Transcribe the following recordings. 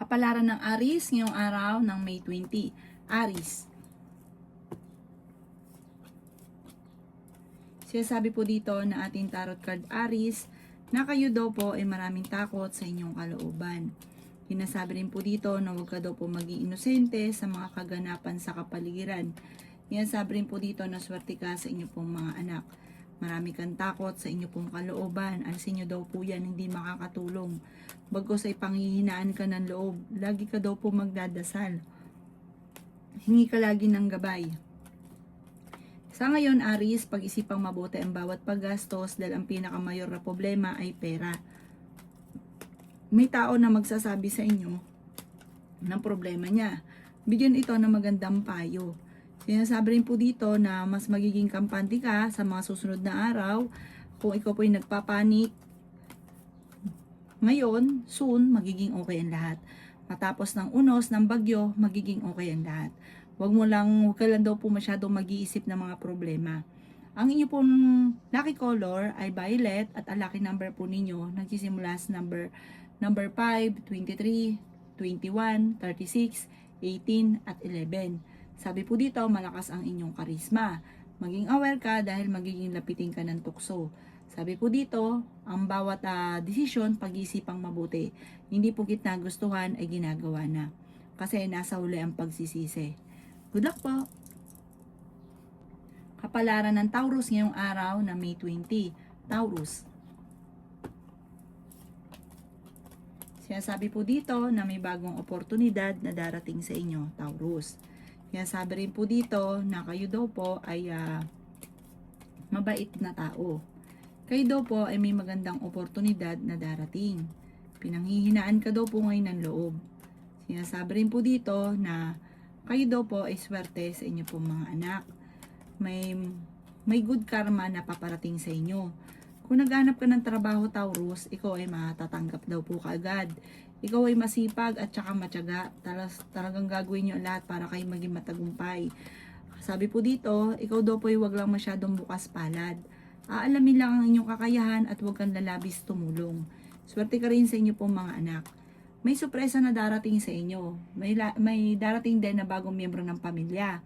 Kapalaran ng Aries ngayong araw ng May 20. Aries. Sinasabi po dito na ating tarot card Aries na kayo daw po ay maraming takot sa inyong kalooban. Sinasabi rin po dito na huwag ka daw po maging inosente sa mga kaganapan sa kapaligiran. Sinasabi rin po dito na swerte ka sa inyo pong mga anak. Marami kang takot sa inyo pong kalooban. Alisin nyo daw po yan, hindi makakatulong. Bagkus ay panghihinaan ka ng loob. Lagi ka daw po magdadasal. Hingi ka lagi ng gabay. Sa ngayon, Aries, pag-isipang mabuti ang bawat paggastos dahil ang pinakamayor na problema ay pera. May tao na magsasabi sa inyo ng problema niya. Bigyan ito ng magandang payo. Sinasabi rin po dito na mas magiging kampante ka sa mga susunod na araw. Kung ikaw po ay nagpapanik, ngayon, soon, magiging okay ang lahat. Matapos ng unos ng bagyo, magiging okay ang lahat. Huwag ka lang daw po masyadong mag-iisip ng mga problema. Ang inyo pong lucky color ay violet at ang lucky number po ninyo nagsisimula sa number 5, 23, 21, 36, 18 at 11. Sabi po dito, malakas ang inyong karisma. Maging aware ka dahil magiging lapitin ka ng tukso. Sabi po dito, ang bawat desisyon, pag-iisipang mabuti. Hindi po kita gustuhan ay ginagawa na. Kasi nasa huli ang pagsisisi. Good luck po! Kapalaran ng Taurus ngayong araw na May 20. Taurus. Sinasabi po dito na may bagong oportunidad na darating sa inyo, Taurus. Sinasabi rin po dito na kayo daw po ay mabait na tao. Kayo daw po ay may magandang oportunidad na darating. Pinanghihinaan ka daw po ngayon ng loob. Sinasabi rin po dito na kayo daw po ay swerte sa inyo pong mga anak. May good karma na paparating sa inyo. Kung naghanap ka ng trabaho, Taurus, ikaw ay matatanggap daw po kaagad. Ikaw ay masipag at saka matyaga. Talagang gagawin nyo ang lahat para kayo maging matagumpay. Sabi po dito, ikaw daw po ay huwag lang masyadong bukas palad. Aalamin lang ang inyong kakayahan at huwag kang lalabis tumulong. Swerte ka rin sa inyo pong mga anak. May sorpresa na darating sa inyo. May darating din na bagong miyembro ng pamilya.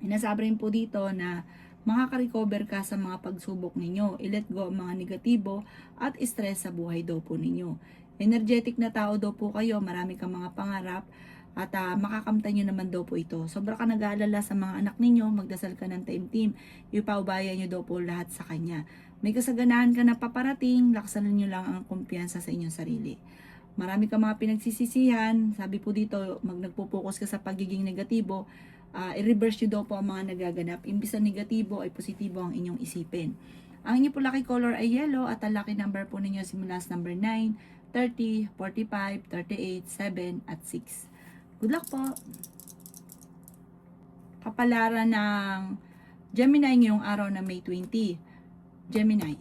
Inasabi rin po dito na makaka-recover ka sa mga pagsubok ninyo. I-let go ang mga negatibo at stress sa buhay daw po ninyo. Energetic na tao daw po kayo, marami kang mga pangarap at makakamtan nyo naman daw po ito. Sobra ka nag-aalala sa mga anak ninyo, magdasal ka ng taimtim, ipaubayan nyo daw po lahat sa kanya. May kasaganahan ka na paparating, laksanan nyo lang ang kumpiyansa sa inyong sarili. Marami kang mga pinagsisisihan, sabi po dito, nagpo-focus ka sa pagiging negatibo, i-reverse nyo daw po ang mga nagaganap. Imbis na negatibo ay positibo ang inyong isipin. Ang inyo po lucky color ay yellow at ang lucky number po ninyo simula sa number 9, 30, 45, 38, 7 at 6. Good luck po! Kapalaran ng Gemini ngayong araw na May 20. Gemini.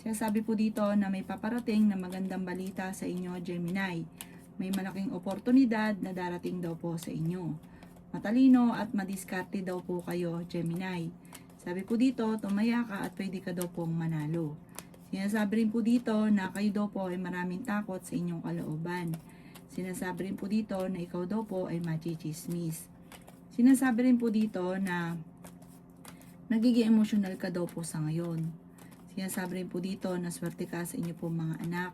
Sinasabi po dito na may paparating na magandang balita sa inyo, Gemini. May malaking oportunidad na darating daw po sa inyo. Matalino at madiskarte daw po kayo, Gemini. Sabi po dito, tumaya ka at pwede ka daw pong manalo. Sinasabi rin po dito na kayo daw po ay maraming takot sa inyong kalooban. Sinasabi rin po dito na ikaw daw po ay machichismis. Sinasabi rin po dito na nagiging emotional ka daw po sa ngayon. Sinasabi rin po dito na swerte ka sa inyo pong mga anak.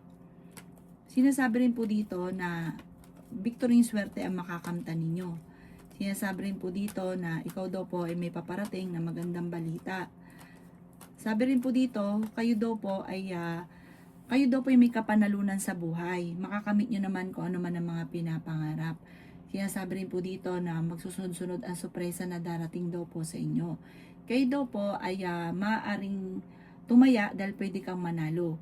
Sinasabi rin po dito na victory swerte ang makakamtan ninyo. Sinasabi rin po dito na ikaw daw po ay may paparating na magandang balita. Sabi rin po dito, kayo daw po ay may kapanalunan sa buhay. Makakamit nyo naman kung ano man ang mga pinapangarap. Sinasabi rin po dito na magsusunod-sunod ang sorpresa na darating daw po sa inyo. Kayo daw po ay maaaring tumaya dahil pwede kang manalo.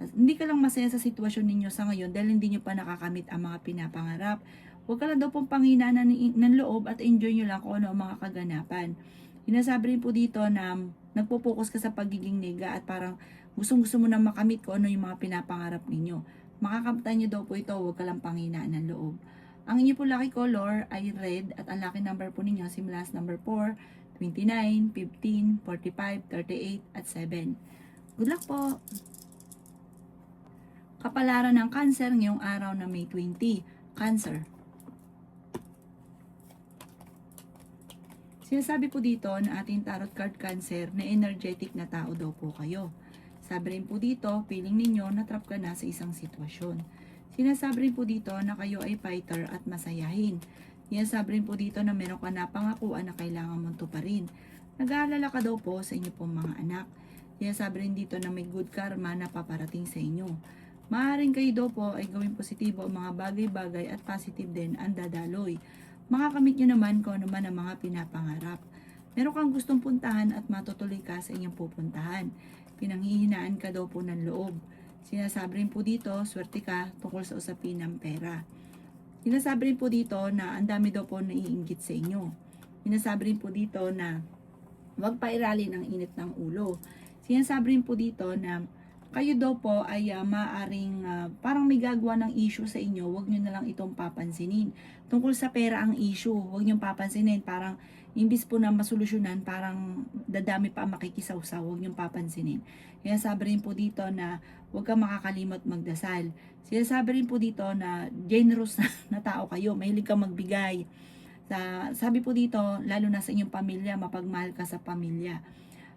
Hindi ka lang masaya sa sitwasyon ninyo sa ngayon dahil hindi nyo pa nakakamit ang mga pinapangarap. Huwag ka lang daw pong panghinaan ng loob at enjoy nyo lang kung ano ang mga kaganapan. Sinasabi rin po dito na nagpo-focus ka sa pagiging nega at parang gustong-gusto mo na makamit kung ano yung mga pinapangarap ninyo. Makakamtan nyo daw po ito, huwag ka lang panghinaan ng loob. Ang inyo po lucky color ay red at ang lucky number po ninyo simula sa number 4, 29, 15, 45, 38 at 7. Good luck po! Kapalaran ng Cancer ngayong araw na May 20. Cancer. Sinasabi po dito na ating tarot card Cancer na energetic na tao daw po kayo. Sabi rin po dito, feeling ninyo na trap ka na sa isang sitwasyon. Sinasabi rin po dito na kayo ay fighter at masayahin. Sinasabi rin po dito na meron ka na pangakuan na kailangan mong tuparin. Nag-aalala ka daw po sa inyo pong mga anak. Sinasabi rin dito na may good karma na paparating sa inyo. Maaaring kayo daw po ay gawing positibo ang mga bagay-bagay at positive din ang dadaloy. Makakamit nyo naman kung ano man ang mga pinapangarap. Meron kang gustong puntahan at matutuloy ka sa inyong pupuntahan. Pinanghihinaan ka daw po ng loob. Sinasabi rin po dito, swerte ka tungkol sa usapin ng pera. Sinasabi rin po dito na ang dami daw po naiinggit sa inyo. Sinasabi rin po dito na huwag pairali ng init ng ulo. Sinasabi rin po dito na kayo daw po ay maaring parang may gagawa ng issue sa inyo, huwag nyo na lang itong papansinin. Tungkol sa pera ang issue, huwag nyo papansinin. Parang imbis po na masolusyonan, parang dadami pa ang makikisawsaw, huwag nyo papansinin. Kaya sabi rin po dito na huwag kang makakalimot magdasal. Sinasabi rin po dito na generous na tao kayo, mahilig kang magbigay. Sabi po dito, lalo na sa inyong pamilya, mapagmahal ka sa pamilya.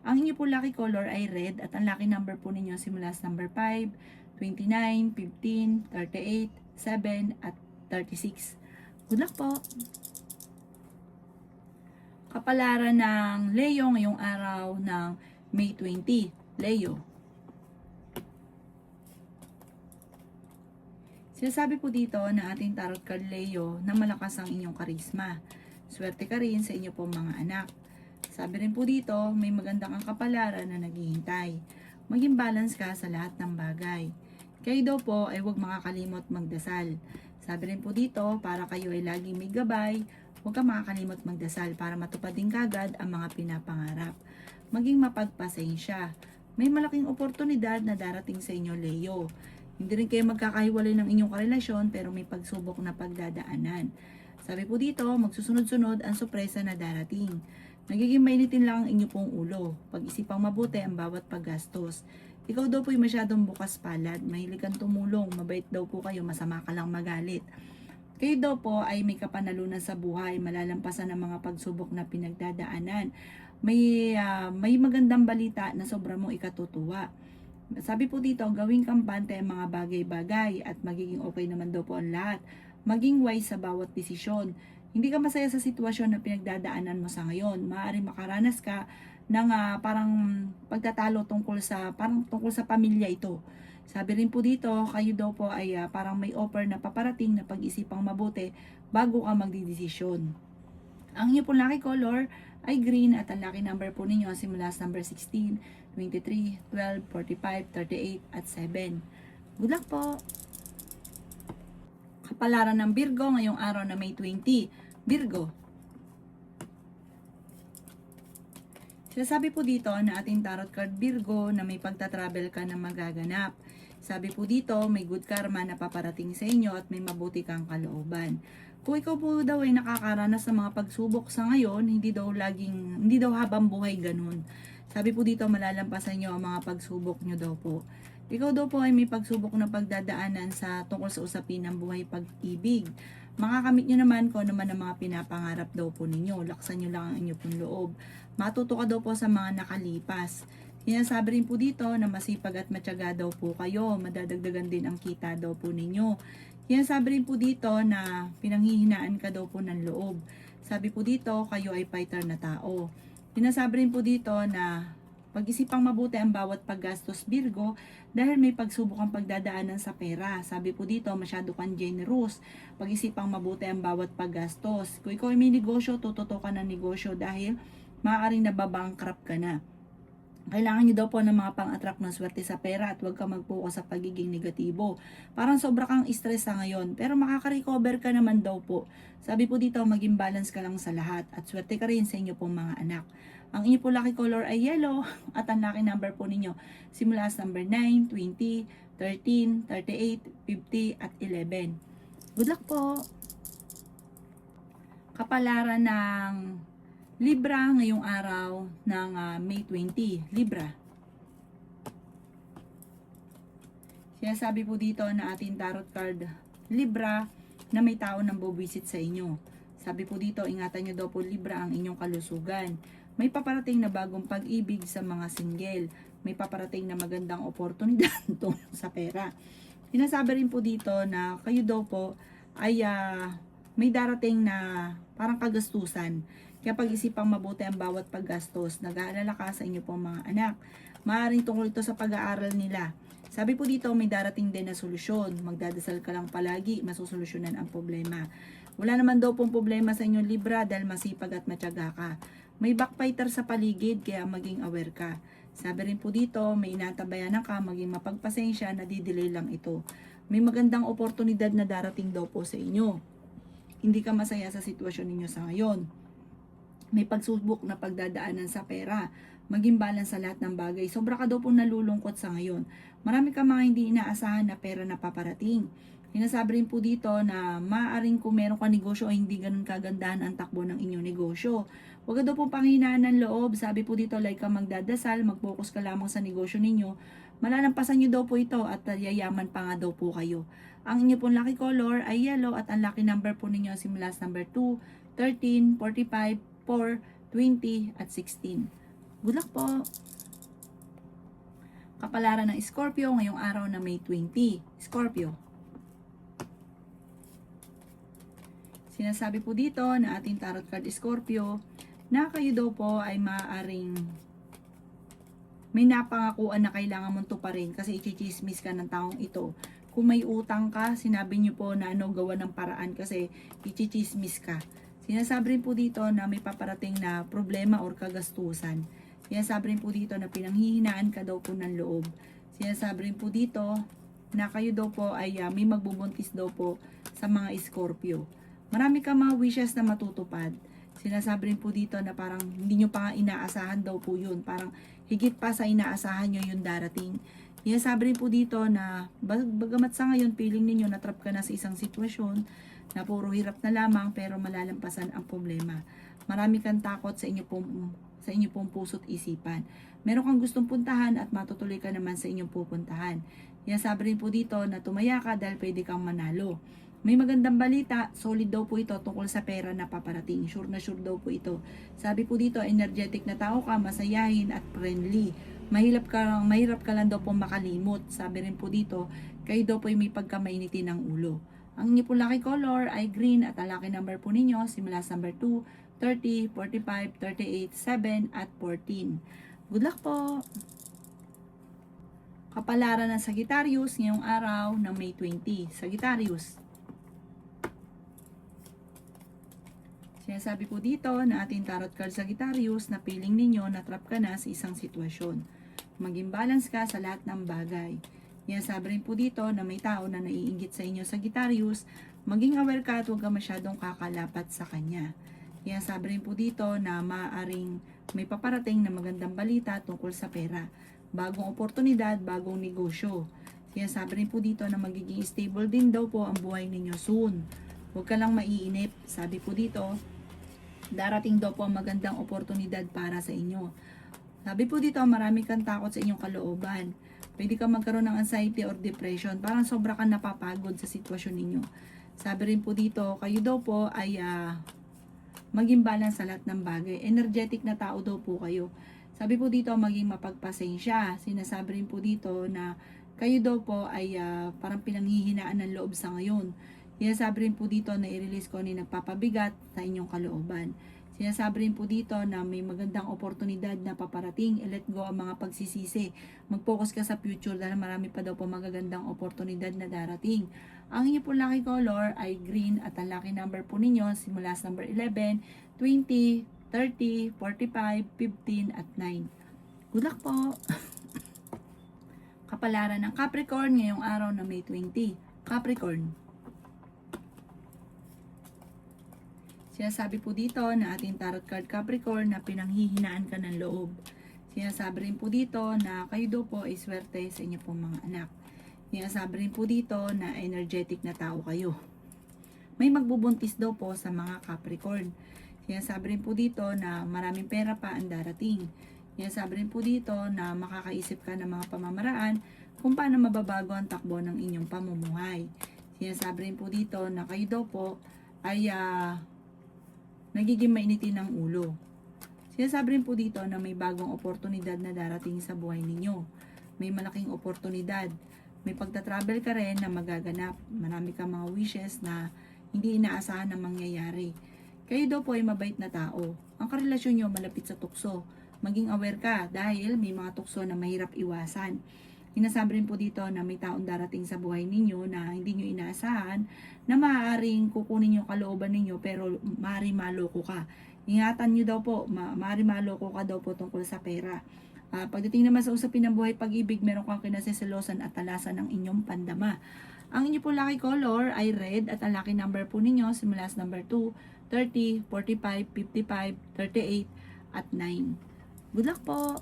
Ang inyo po lucky color ay red at ang lucky number po ninyo simula sa number 5, 29, 15, 38, 7 at 36. Good luck po! Kapalaran ng Leo ngayong araw ng May 20. Leo. Sinasabi po dito na ating tarot card Leo na malakas ang inyong karisma. Swerte ka rin sa inyo pong mga anak. Sabi rin po dito, may magandang ang kapalaran na naghihintay. Maging balance ka sa lahat ng bagay. Kayo daw po ay huwag makakalimot magdasal. Sabi rin po dito, para kayo ay laging may gabay, huwag ka makakalimot magdasal para matupad din kagad ang mga pinapangarap. Maging mapagpasensya. May malaking oportunidad na darating sa inyo, Leo. Hindi rin kayo magkakahiwalay ng inyong karelasyon pero may pagsubok na pagdadaanan. Sabi po dito, magsusunod-sunod ang sorpresa na darating. Nagiging mainitin lang ang inyo pong ulo. Pag-isipang mabuti ang bawat paggastos. Ikaw daw po'y masyadong bukas palad, mahilig kang tumulong, mabait daw po kayo, masama ka lang magalit. Kayo daw po ay may kapanalunan sa buhay, malalampasan ang mga pagsubok na pinagdadaanan. May magandang balita na sobra mong ikatutuwa. Sabi po dito, gawing kampante ang mga bagay-bagay at magiging okay naman daw po ang lahat. Maging wise sa bawat desisyon. Hindi ka masaya sa sitwasyon na pinagdadaanan mo sa ngayon. Maaaring makaranas ka ng parang pagtatalo tungkol sa pamilya ito. Sabi rin po dito, kayo daw po ay parang may offer na paparating na pag-isipang mabuti bago ka magdidesisyon. Ang inyo po lucky color ay green at ang lucky number po ninyo simula sa number 16, 23, 12, 45, 38 at 7. Good luck po! Kapalaran ng Virgo ngayong araw na May 20. Virgo. Sinasabi po dito na ating tarot card Virgo na may pagta-travel ka na magaganap. Sabi po dito, may good karma na paparating sa inyo at may mabuti kang kalooban. Kung ikaw po daw ay nakakaranas ng mga pagsubok sa ngayon, hindi daw habang buhay ganun. Sabi po dito, malalampasan nyo ang mga pagsubok nyo daw po. Ikaw daw po ay may pagsubok na pagdadaanan tungkol sa usapin ng buhay pag-ibig. Makakamit nyo naman kung ano man ang mga pinapangarap daw po ninyo. Laksan nyo lang ang inyo pong loob. Matuto ka daw po sa mga nakalipas. Sinasabi rin po dito na masipag at matyaga daw po kayo. Madadagdagan din ang kita daw po ninyo. Sinasabi rin po dito na pinanghihinaan ka daw po ng loob. Sabi po dito, kayo ay fighter na tao. Sinasabi rin po dito na pag-isipang mabuti ang bawat paggastos Virgo dahil may pagsubok ang pagdadaanan sa pera. Sabi po dito, masyado kang generous. Pag-isipang mabuti ang bawat paggastos. Kung ikaw ay may negosyo, tututo ka ng negosyo dahil maaaring nababankrupt ka na. Kailangan nyo daw po ng mga pang-attract ng swerte sa pera at huwag ka mag-focus sa pagiging negatibo. Parang sobra kang stress sa ngayon, pero makaka-recover ka naman daw po. Sabi po dito, maging balance ka lang sa lahat at swerte ka rin sa inyo pong mga anak. Ang inyo po lucky color ay yellow at ang lucky number po ninyo simula sa number 9, 20, 13, 38, 50 at 11. Good luck po! Kapalaran ng Libra ngayong araw ng May 20. Libra. Sinasabi po dito na ating tarot card Libra na may tao nang buwisit sa inyo. Sabi po dito, ingatan nyo daw po Libra ang inyong kalusugan. May paparating na bagong pag-ibig sa mga single. May paparating na magandang oportunidad tungkol sa pera. Sinasabi rin po dito na kayo daw po ay may darating na parang kagastusan. Kaya pag-isipang mabuti ang bawat paggastos. Nag-aalala ka sa inyo pong mga anak. Maaaring tungkol ito sa pag-aaral nila. Sabi po dito, may darating din na solusyon. Magdadasal ka lang palagi, masusolusyonan ang problema. Wala naman daw pong problema sa inyong Libra dahil masipag at matyaga ka. May backfighter sa paligid, kaya maging aware ka. Sabi rin po dito, may inatabayanan ka, maging mapagpasensya, nadidelay lang ito. May magandang oportunidad na darating daw po sa inyo. Hindi ka masaya sa sitwasyon ninyo sa ngayon. May pagsubok na pagdadaanan sa pera. Maging balance sa lahat ng bagay. Sobra ka daw pong nalulungkot sa ngayon. Marami ka mga hindi inaasahan na pera na paparating. Sinasabi rin po dito na maaaring kung meron ka negosyo ay hindi ganun kagandahan ang takbo ng inyong negosyo. Huwag ka daw pong panghinaan ng loob. Sabi po dito, like ka magdadasal, mag-focus ka lamang sa negosyo ninyo. Malalampasan nyo daw po ito at yayaman pa nga daw po kayo. Ang inyo pong lucky color ay yellow at ang lucky number po ninyo simula sa number 2, 13, 45, 4, 20 at 16. Good luck po! Kapalaran ng Scorpio ngayong araw na May 20. Scorpio. Sinasabi po dito na ating tarot card Scorpio na kayo daw po ay maaaring may napangakuan na kailangan mong tuparin kasi ichichismis ka ng taong ito. Kung may utang ka, sinabi niyo po na gawa ng paraan kasi ichichismis ka. Sinasabi rin po dito na may paparating na problema or kagastusan. Sinasabi rin po dito na pinanghihinaan ka daw po ng loob. Sinasabi rin po dito na kayo daw po ay may magbubuntis daw po sa mga Scorpio. Marami ka mga wishes na matutupad. Sinasabi rin po dito na parang hindi nyo pa nga inaasahan daw po yun. Parang higit pa sa inaasahan nyo yung darating. Sinasabi rin po dito na bagamat sa ngayon feeling ninyo natrap ka na sa isang sitwasyon na puro hirap na lamang pero malalampasan ang problema. Marami kang takot sa inyo pong puso't isipan. Meron kang gustong puntahan at matutuloy ka naman sa inyong pupuntahan. Sinasabi rin po dito na tumaya ka dahil pwede kang manalo. May magandang balita, solid daw po ito tungkol sa pera na paparating. Sure na sure daw po ito. Sabi po dito, energetic na tao ka, masayahin at friendly. Mahirap ka lang daw po makalimot. Sabi rin po dito, kayo daw po ay may pagkamainitin ng ulo. Ang inyo po lucky color ay green at ang lucky number po ninyo simula sa number 2, 30, 45, 38, 7 at 14. Good luck po! Kapalaran ng Sagittarius ngayong araw ng May 20. Sagittarius. Sinasabi po dito na ating tarot card Sagittarius na feeling ninyo na trap ka na sa isang sitwasyon. Maging balance ka sa lahat ng bagay. Sinasabi rin po dito na may tao na naiinggit sa inyo Sagittarius, maging aware ka at huwag ka masyadong kakalapat sa kanya. Sinasabi rin po dito na maaaring may paparating na magandang balita tungkol sa pera. Bagong oportunidad, bagong negosyo. Sinasabi rin po dito na magiging stable din daw po ang buhay ninyo soon. Huwag ka lang maiinip. Sabi po dito, darating daw po ang magandang oportunidad para sa inyo. Sabi po dito, marami kang takot sa inyong kalooban. Pwede kang magkaroon ng anxiety or depression. Parang sobra kang napapagod sa sitwasyon ninyo. Sabi rin po dito, kayo daw po ay maging balance sa lahat ng bagay. Energetic na tao daw po kayo. Sabi po dito, maging mapagpasensya. Sinasabi rin po dito na kayo daw po ay parang pinanghihinaan ng loob sa ngayon. Sinasabi rin po dito na i-release ko ni nagpapabigat sa inyong kalooban. Sinasabi rin po dito na may magandang oportunidad na paparating. I-let go ang mga pagsisisi. Mag-focus ka sa future dahil marami pa daw po magagandang oportunidad na darating. Ang inyo po lucky color ay green at ang lucky number po ninyo simula sa number 11, 20, 30, 45, 15 at 9. Good luck po! Kapalaran ng Capricorn ngayong araw na May 20. Capricorn. Sinasabi po dito na ating tarot card Capricorn na pinanghihinaan ka ng loob. Sinasabi rin po dito na kayo daw po ay swerte sa inyo pong mga anak. Sinasabi rin po dito na energetic na tao kayo. May magbubuntis daw po sa mga Capricorn. Sinasabi rin po dito na maraming pera pa ang darating. Sinasabi rin po dito na makakaisip ka ng mga pamamaraan kung paano mababago ang takbo ng inyong pamumuhay. Sinasabi rin po dito na kayo daw po ay nagiging mainitin ng ulo. Sinasabi rin po dito na may bagong oportunidad na darating sa buhay ninyo. May malaking oportunidad. May pagta-travel ka rin na magaganap. Marami kang mga wishes na hindi inaasahan na mangyayari. Kayo daw po ay mabait na tao. Ang karelasyon nyo malapit sa tukso. Maging aware ka dahil may mga tukso na mahirap iwasan. Sinasabi rin po dito na may taong darating sa buhay ninyo na hindi nyo inaasahan na maaaring kukunin yung kalooban ninyo pero maaaring maloko ka. Ingatan nyo daw po, maaaring maloko ka daw po tungkol sa pera. Pagdating naman sa usapin ng buhay pag-ibig, meron kang kinaseselosan at talasan ng inyong pandama. Ang inyo po lucky color ay red at ang lucky number po ninyo simula sa number 2, 30, 45, 55, 38 at 9. Good luck po!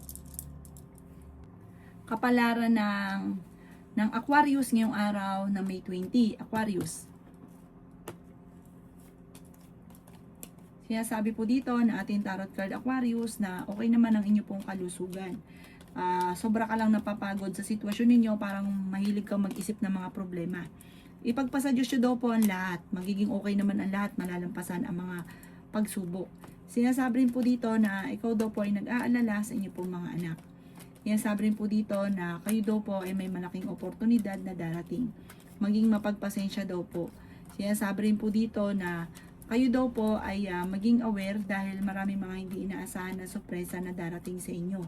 Kapalaran ng Aquarius ngayong araw na May 20. Aquarius. Sinasabi po dito na ating tarot card Aquarius na okay naman ang inyo pong kalusugan. Sobra ka lang napapagod sa sitwasyon ninyo, parang mahilig kang mag-isip ng mga problema. Ipagpasa Diyos nyo daw po ang lahat. Magiging okay naman ang lahat, malalampasan ang mga pagsubok. Sinasabi rin po dito na ikaw daw po ay nag-aalala sa inyo pong mga anak. Sinasabi rin po dito na kayo daw po ay may malaking oportunidad na darating. Maging mapagpasensya daw po. Sinasabi rin po dito na kayo daw po ay maging aware dahil marami mga hindi inaasahan na sorpresa na darating sa inyo.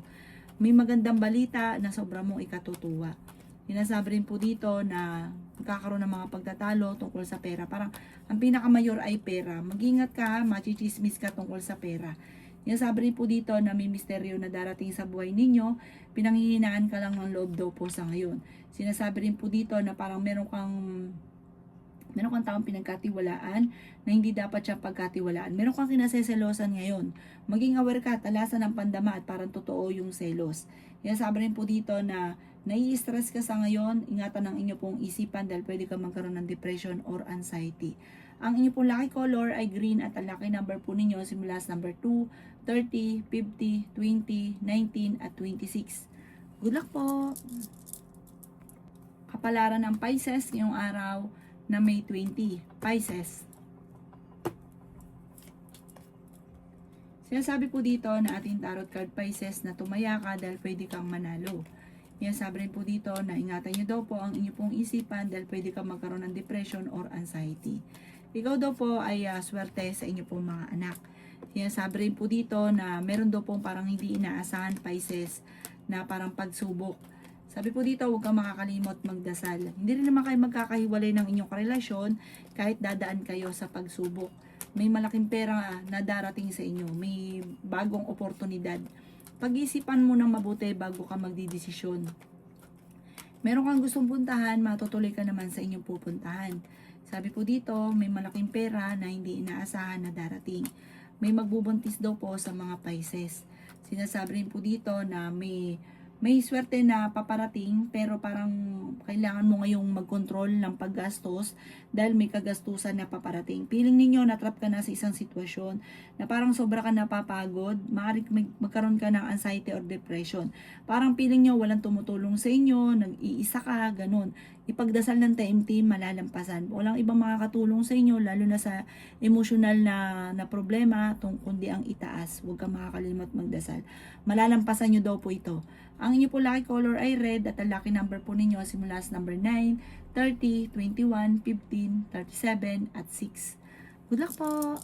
May magandang balita na sobra mong ikatutuwa. Sinasabi rin po dito na magkakaroon ng mga pagtatalo tungkol sa pera. Parang ang pinakamayor ay pera. Mag-ingat ka, machichismis ka tungkol sa pera. Sinasabi rin po dito na may misteryo na darating sa buhay ninyo, pinanghihinaan ka lang ng loob daw po sa ngayon. Sinasabi rin po dito na parang meron kang taong pinagkatiwalaan na hindi dapat siya pagkatiwalaan. Meron kang kinaseselosan ngayon. Maging aware ka, talasan ng pandama at parang totoo yung selos. Sinasabi rin po dito na nai-stress ka sa ngayon, ingatan ang inyo pong isipan dahil pwede ka magkaroon ng depression or anxiety. Ang inyo pong lucky color ay green at ang lucky number po ninyo simula sa number 2, 30, 50, 20, 19 at 26. Good luck po! Kapalaran ng Pisces ngayong araw na May 20. Pisces. Sinasabi po dito na ating tarot card Pisces na tumaya ka dahil pwede kang manalo. Sinasabi rin po dito na ingatan nyo daw po ang inyo pong isipan dahil pwede kang magkaroon ng depression or anxiety. Ikaw daw po ay swerte sa inyo pong mga anak. Sinasabi rin po dito na meron daw pong parang hindi inaasahan Pisces na parang pagsubok. Sabi po dito, huwag kang makakalimot magdasal. Hindi rin naman kayo magkakahiwalay ng inyong karelasyon kahit dadaan kayo sa pagsubok. May malaking pera na darating sa inyo. May bagong oportunidad. Pag-isipan mo ng mabuti bago ka magdidesisyon. Meron kang gustong puntahan, matutuloy ka naman sa inyong pupuntahan. Sabi po dito, may malaking pera na hindi inaasahan na darating. May magbubuntis daw po sa mga Pisces. Sinasabi rin po dito na may swerte na paparating pero parang kailangan mo ngayong mag-control ng paggastos dahil may kagastusan na paparating. Feeling ninyo natrap ka na sa isang sitwasyon na parang sobra ka napapagod, maaaring magkaroon ka ng anxiety or depression. Parang feeling nyo walang tumutulong sa inyo, nag-iisa ka, ganun. Ipagdasal ng TMT, malalampasan. Walang ibang makakatulong sa inyo, lalo na sa emotional na problema, kundi ang itaas. Huwag kang makakalimot magdasal. Malalampasan nyo daw po ito. Ang inyo po lucky color ay red at ang lucky number po ninyo simula sa number 9, 30, 21, 15, 37 at 6. Good luck po!